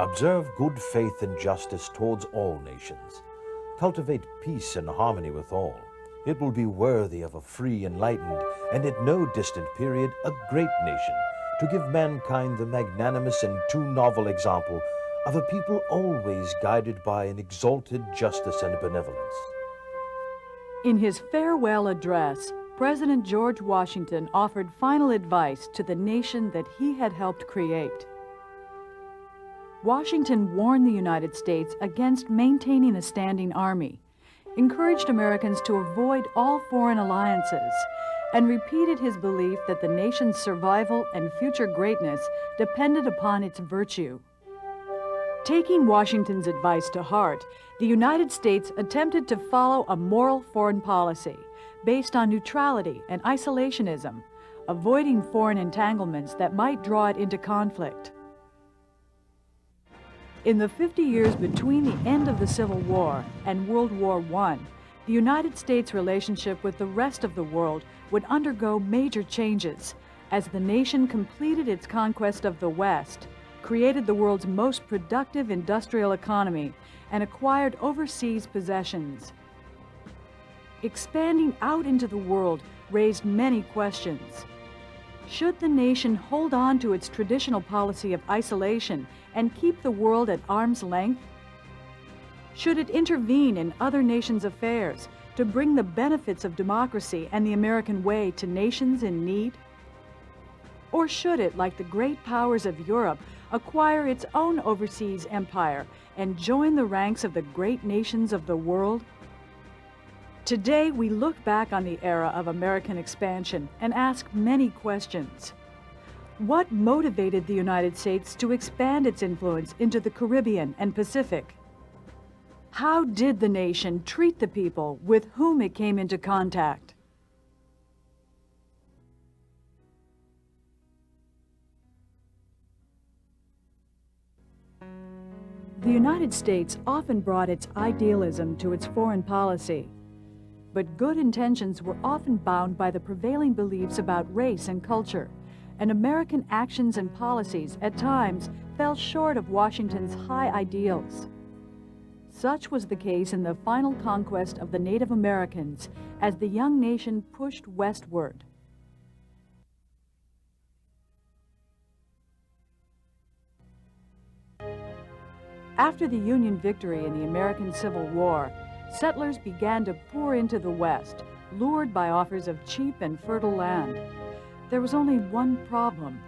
Observe good faith and justice towards all nations. Cultivate peace and harmony with all. It will be worthy of a free, enlightened, and at no distant period, a great nation, to give mankind the magnanimous and too novel example of a people always guided by an exalted justice and benevolence. In his farewell address, President George Washington offered final advice to the nation that he had helped create. Washington warned the United States against maintaining a standing army, encouraged Americans to avoid all foreign alliances, and repeated his belief that the nation's survival and future greatness depended upon its virtue. Taking Washington's advice to heart, the United States attempted to follow a moral foreign policy based on neutrality and isolationism, avoiding foreign entanglements that might draw it into conflict. In the 50 years between the end of the Civil War and World War I, the United States' relationship with the rest of the world would undergo major changes as the nation completed its conquest of the West, created the world's most productive industrial economy, and acquired overseas possessions. Expanding out into the world raised many questions. Should the nation hold on to its traditional policy of isolation and keep the world at arm's length? Should it intervene in other nations' affairs to bring the benefits of democracy and the American way to nations in need? Or should it, like the great powers of Europe, acquire its own overseas empire and join the ranks of the great nations of the world? Today, we look back on the era of American expansion and ask many questions. What motivated the United States to expand its influence into the Caribbean and Pacific? How did the nation treat the people with whom it came into contact? The United States often brought its idealism to its foreign policy, but good intentions were often bound by the prevailing beliefs about race and culture, and American actions and policies at times fell short of Washington's high ideals. Such was the case in the final conquest of the Native Americans as the young nation pushed westward. After the Union victory in the American Civil War, settlers began to pour into the West, lured by offers of cheap and fertile land. There was only one problem.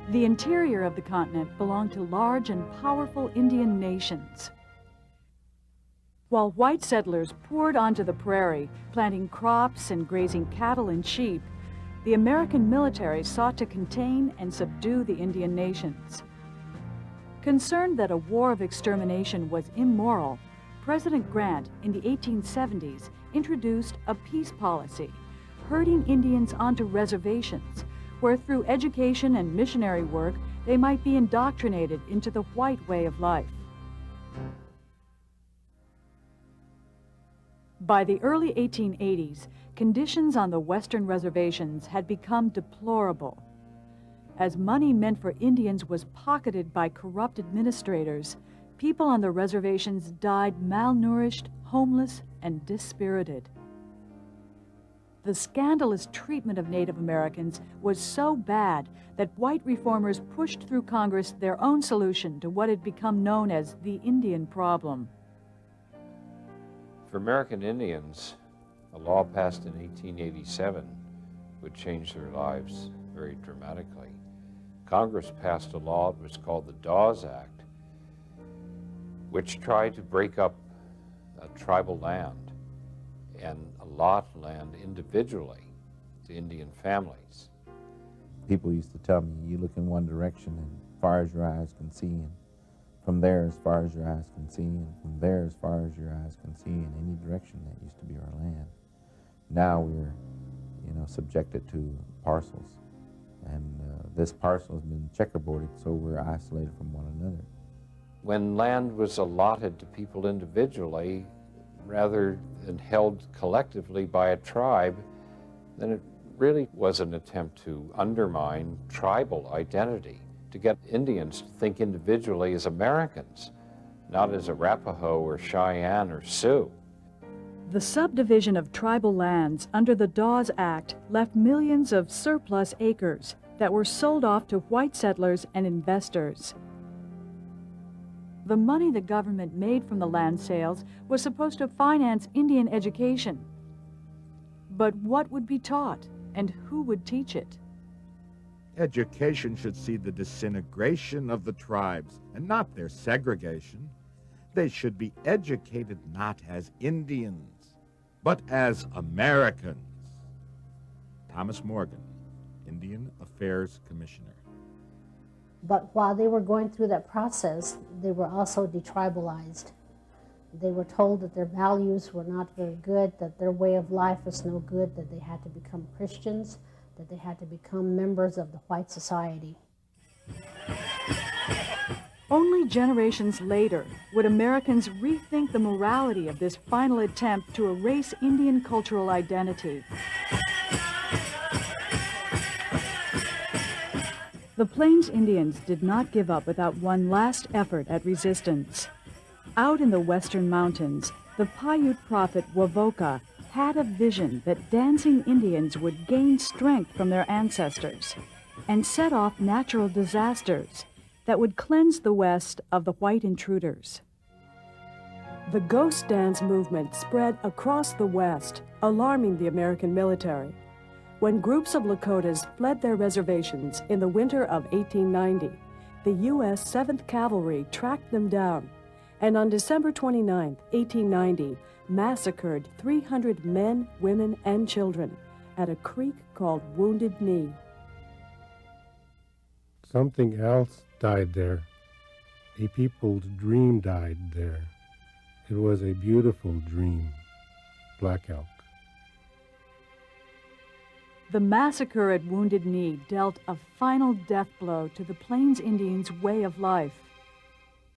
The interior of the continent belonged to large and powerful Indian nations. While white settlers poured onto the prairie, planting crops and grazing cattle and sheep, the American military sought to contain and subdue the Indian nations. Concerned that a war of extermination was immoral, President Grant in the 1870s introduced a peace policy, herding Indians onto reservations, where through education and missionary work, they might be indoctrinated into the white way of life. By the early 1880s, conditions on the western reservations had become deplorable. As money meant for Indians was pocketed by corrupt administrators, people on the reservations died malnourished, homeless, and dispirited. The scandalous treatment of Native Americans was so bad that white reformers pushed through Congress their own solution to what had become known as the Indian problem. For American Indians, a law passed in 1887 would change their lives very dramatically. Congress passed a law that was called the Dawes Act, which tried to break up tribal land and allot land individually to Indian families. People used to tell me, you look in one direction and as far as your eyes can see, and from there as far as your eyes can see, and from there as far as your eyes can see, in any direction. That used to be our land. Now we're, subjected to parcels. And this parcel has been checkerboarded, so we're isolated from one another. When land was allotted to people individually, rather than held collectively by a tribe, then it really was an attempt to undermine tribal identity, to get Indians to think individually as Americans, not as Arapaho or Cheyenne or Sioux. The subdivision of tribal lands under the Dawes Act left millions of surplus acres that were sold off to white settlers and investors. The money the government made from the land sales was supposed to finance Indian education. But what would be taught, and who would teach it? Education should see the disintegration of the tribes and not their segregation. They should be educated not as Indians, but as Americans. Thomas Morgan, Indian Affairs Commissioner. But while they were going through that process, they were also detribalized. They were told that their values were not very good, that their way of life was no good, that they had to become Christians, that they had to become members of the white society. Only generations later would Americans rethink the morality of this final attempt to erase Indian cultural identity. The Plains Indians did not give up without one last effort at resistance. Out in the western mountains, the Paiute prophet Wovoka had a vision that dancing Indians would gain strength from their ancestors and set off natural disasters that would cleanse the West of the white intruders. The ghost dance movement spread across the West, alarming the American military. When groups of Lakotas fled their reservations in the winter of 1890, the U.S. 7th Cavalry tracked them down, and on December 29, 1890, massacred 300 men, women, and children at a creek called Wounded Knee. Something else died there. A people's dream died there. It was a beautiful dream. Black Elk. The massacre at Wounded Knee dealt a final death blow to the Plains Indians' way of life.